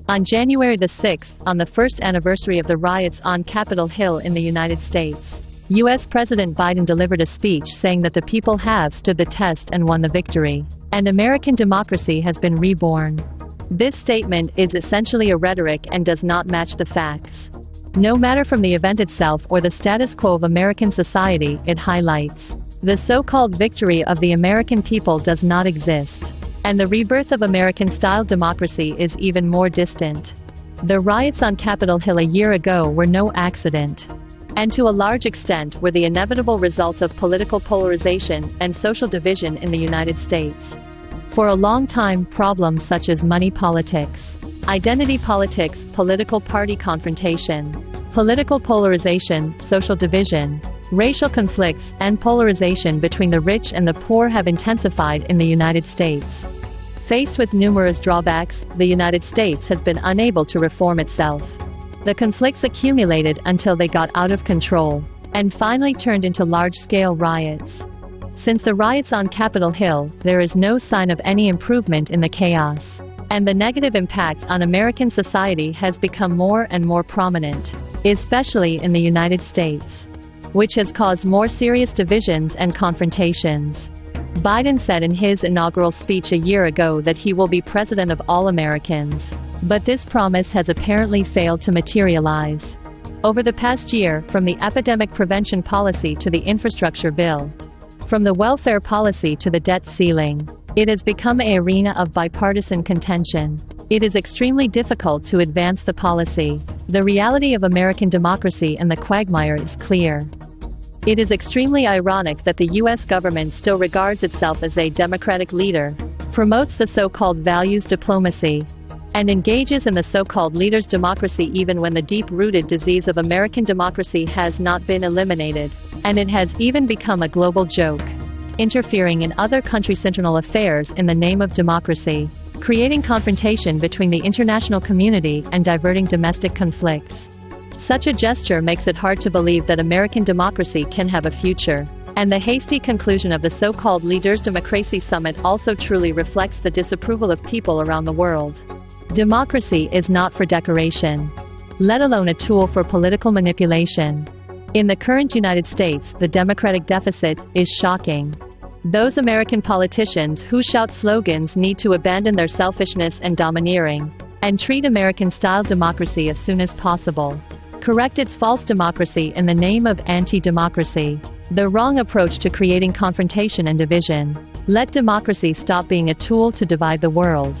On January the 6th, on the first anniversary of the riots on Capitol Hill in the United States, U.S. President Biden delivered a speech saying that the people have stood the test and won the victory, and American democracy has been reborn. This statement is essentially a rhetoric and does not match the facts. No matter from the event itself or the status quo of American society, it highlights the so-called victory of the American people does not exist, and the rebirth of American-style democracy is even more distant. The riots on Capitol Hill a year ago were no accident, and to a large extent were the inevitable result of political polarization and social division in the United States. For a long time, problems such as money politics, identity politics, political party confrontation, political polarization, social division, racial conflicts, and polarization between the rich and the poor have intensified in the United States. Faced with numerous drawbacks, the United States has been unable to reform itself. The conflicts accumulated until they got out of control, and finally turned into large-scale riots. Since the riots on Capitol Hill, there is no sign of any improvement in the chaos, and the negative impact on American society has become more and more prominent, especially in the United States, which has caused more serious divisions and confrontations. Biden said in his inaugural speech a year ago that he will be president of all Americans, but this promise has apparently failed to materialize. Over the past year, from the epidemic prevention policy to the infrastructure bill, from the welfare policy to the debt ceiling, it has become an arena of bipartisan contention. It is extremely difficult to advance the policy. The reality of American democracy and the quagmire is clear. It is extremely ironic that the U.S. government still regards itself as a democratic leader, promotes the so-called values diplomacy, and engages in the so-called leader's democracy even when the deep-rooted disease of American democracy has not been eliminated, and it has even become a global joke, interfering in other countries' internal affairs in the name of democracy, creating confrontation between the international community and diverting domestic conflicts. Such a gesture makes it hard to believe that American democracy can have a future, and the hasty conclusion of the so-called Leaders' Democracy Summit also truly reflects the disapproval of people around the world. Democracy is not for decoration, let alone a tool for political manipulation. In the current United States, the democratic deficit is shocking. Those American politicians who shout slogans need to abandon their selfishness and domineering, and treat American-style democracy as soon as possible. Correct its false democracy in the name of anti-democracy, the wrong approach to creating confrontation and division. Let democracy stop being a tool to divide the world.